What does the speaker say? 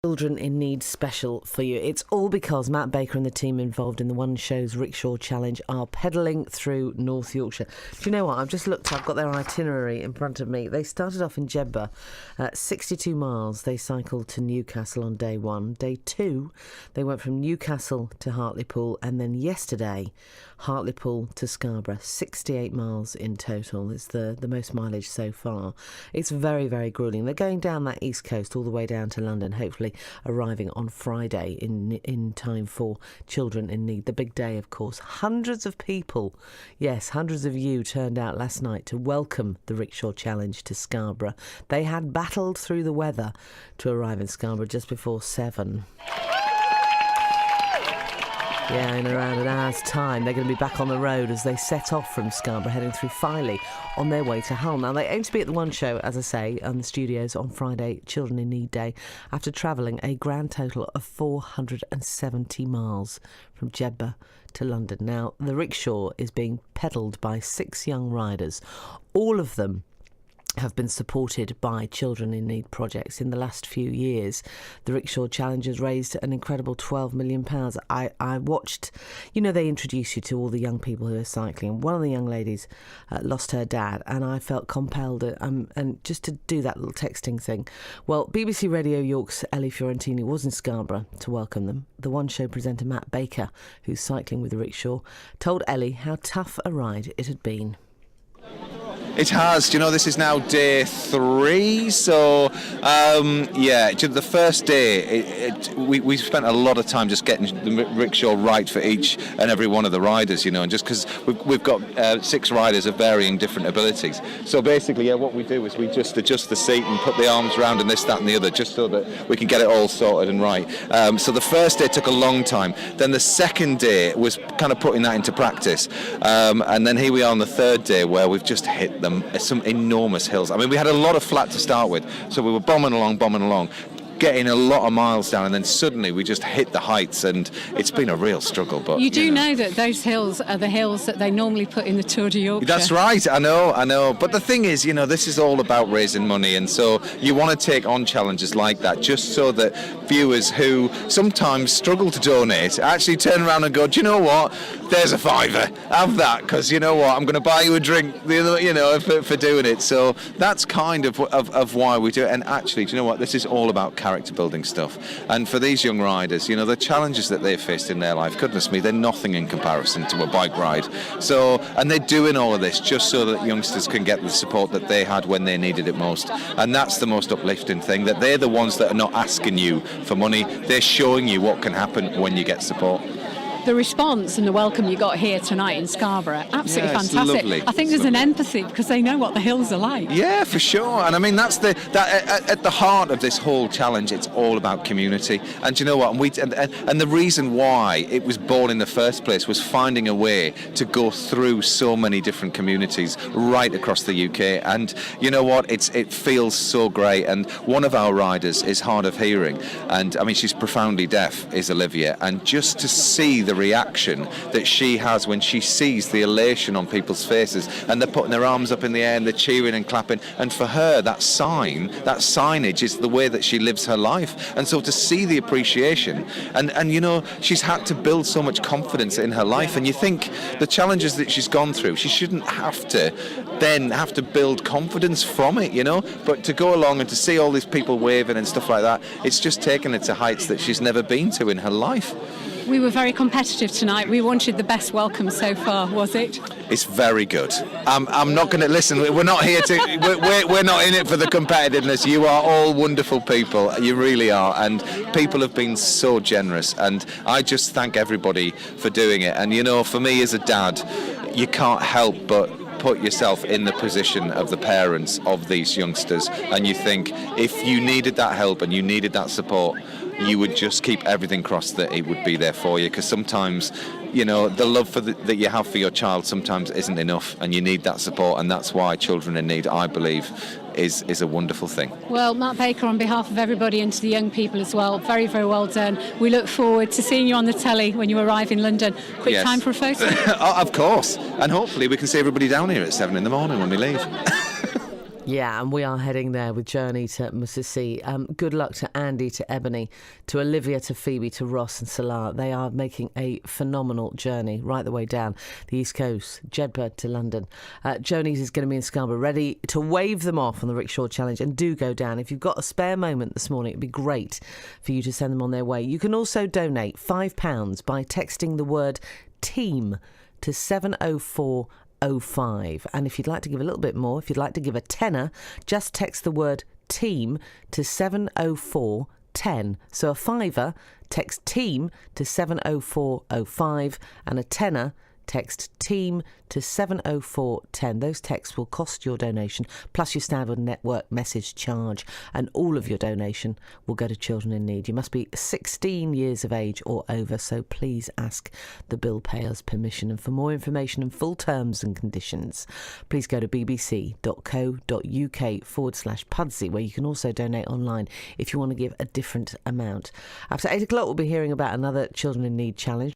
Children in Need special for you. It's all because Matt Baker and the team involved in the One Show's Rickshaw Challenge are pedalling through North Yorkshire. Do you know what? I've just looked, I've got their itinerary in front of me. They started off in Jedburgh, 62 miles. They cycled to Newcastle on day one. Day two, they went from Newcastle to Hartlepool, and then yesterday, Hartlepool to Scarborough, 68 miles in total. It's the most mileage so far. It's very, very gruelling. They're going down that east coast all the way down to London, hopefully arriving on Friday in time for Children in Need. The big day, of course. Hundreds of people, yes, hundreds of you turned out last night to welcome the Rickshaw Challenge to Scarborough. They had battled through the weather to arrive in Scarborough just before 7. Yeah, in around an hour's time, they're going to be back on the road as they set off from Scarborough, heading through Filey on their way to Hull. Now, they aim to be at the One Show, as I say, on the studios on Friday, Children in Need Day, after travelling a grand total of 470 miles from Jedburgh to London. Now, the rickshaw is being pedalled by 6 young riders. All of them have been supported by Children in Need projects in the last few years. The Rickshaw Challenge has raised an incredible £12 million. I watched, you know, they introduce you to all the young people who are cycling. One of the young ladies lost her dad, and I felt compelled and just to do that little texting thing. Well, BBC Radio York's Ellie Florentine was in Scarborough to welcome them. The One Show presenter Matt Baker, who's cycling with the rickshaw, told Ellie how tough a ride it had been. It has. You know, this is now day 3, so the first day we spent a lot of time just getting the rickshaw right for each and every one of the riders, you know, and just because we've got 6 riders of varying different abilities. So basically, what we do is we just adjust the seat and put the arms around and this, that and the other, just so that we can get it all sorted and right. So the first day took a long time. Then the second day was kind of putting that into practice. And then here we are on the third day where we've just hit some enormous hills. I mean, we had a lot of flat to start with, so we were bombing along, getting a lot of miles down, and then suddenly we just hit the heights, and it's been a real struggle. But you do know that those hills are the hills that they normally put in the Tour de Yorkshire. That's right, I know. But the thing is, you know, this is all about raising money, and so you want to take on challenges like that just so that viewers who sometimes struggle to donate actually turn around and go, do you know what? There's a £5, have that, because you know what? I'm going to buy you a drink, you know, for doing it. So that's kind of why we do it. And actually, do you know what? This is all about character building stuff. And for these young riders, you know, the challenges that they've faced in their life, goodness me, they're nothing in comparison to a bike ride. So, and they're doing all of this just so that youngsters can get the support that they had when they needed it most. And that's the most uplifting thing, that they're the ones that are not asking you for money. They're showing you what can happen when you get support. The response and the welcome you got here tonight in Scarborough, absolutely fantastic. Lovely. I think there's an empathy because they know what the hills are like. Yeah, for sure. And I mean, that's at the heart of this whole challenge. It's all about community. And do you know what? And the reason why it was born in the first place was finding a way to go through so many different communities right across the UK. And you know what? It feels so great. And one of our riders is hard of hearing, and I mean, she's profoundly deaf, is Olivia. And just to see the reaction that she has when she sees the elation on people's faces, and they're putting their arms up in the air and they're cheering and clapping, and for her that signage is the way that she lives her life. And so to see the appreciation, and you know, she's had to build so much confidence in her life, and you think the challenges that she's gone through, she shouldn't have to build confidence from it, you know, but to go along and to see all these people waving and stuff like that, it's just taken her to heights that she's never been to in her life. We were very competitive tonight. We wanted the best welcome so far, was it? It's very good. I'm not going to listen. We're not here to. We're not in it for the competitiveness. You are all wonderful people. You really are, and people have been so generous. And I just thank everybody for doing it. And you know, for me as a dad, you can't help but put yourself in the position of the parents of these youngsters, and you think if you needed that help and you needed that support, you would just keep everything crossed that it would be there for you, because sometimes, you know, the love that you have for your child sometimes isn't enough, and you need that support, and that's why Children in Need, I believe, is a wonderful thing. Well, Matt Baker, on behalf of everybody and to the young people as well, very, very well done. We look forward to seeing you on the telly when you arrive in London. Quick time for a photo? Of course, and hopefully we can see everybody down here at 7 in the morning when we leave. Yeah, and we are heading there with Journey to Musisi. Good luck to Andy, to Ebony, to Olivia, to Phoebe, to Ross and Salah. They are making a phenomenal journey right the way down the East Coast, Jedburgh to London. Jonies is going to be in Scarborough, ready to wave them off on the Rickshaw Challenge. And do go down. If you've got a spare moment this morning, it'd be great for you to send them on their way. You can also donate £5 by texting the word TEAM to 70405. And if you'd like to give a little bit more, if you'd like to give a tenner, just text the word TEAM to 70410. So a fiver, text TEAM to 70405, and a tenner, text TEAM to 70410. Those texts will cost your donation, plus your standard network message charge, and all of your donation will go to children in need. You must be 16 years of age or over, so please ask the bill payer's permission. And for more information and full terms and conditions, please go to bbc.co.uk/Pudsey, where you can also donate online if you want to give a different amount. After 8 o'clock, we'll be hearing about another Children in Need challenge.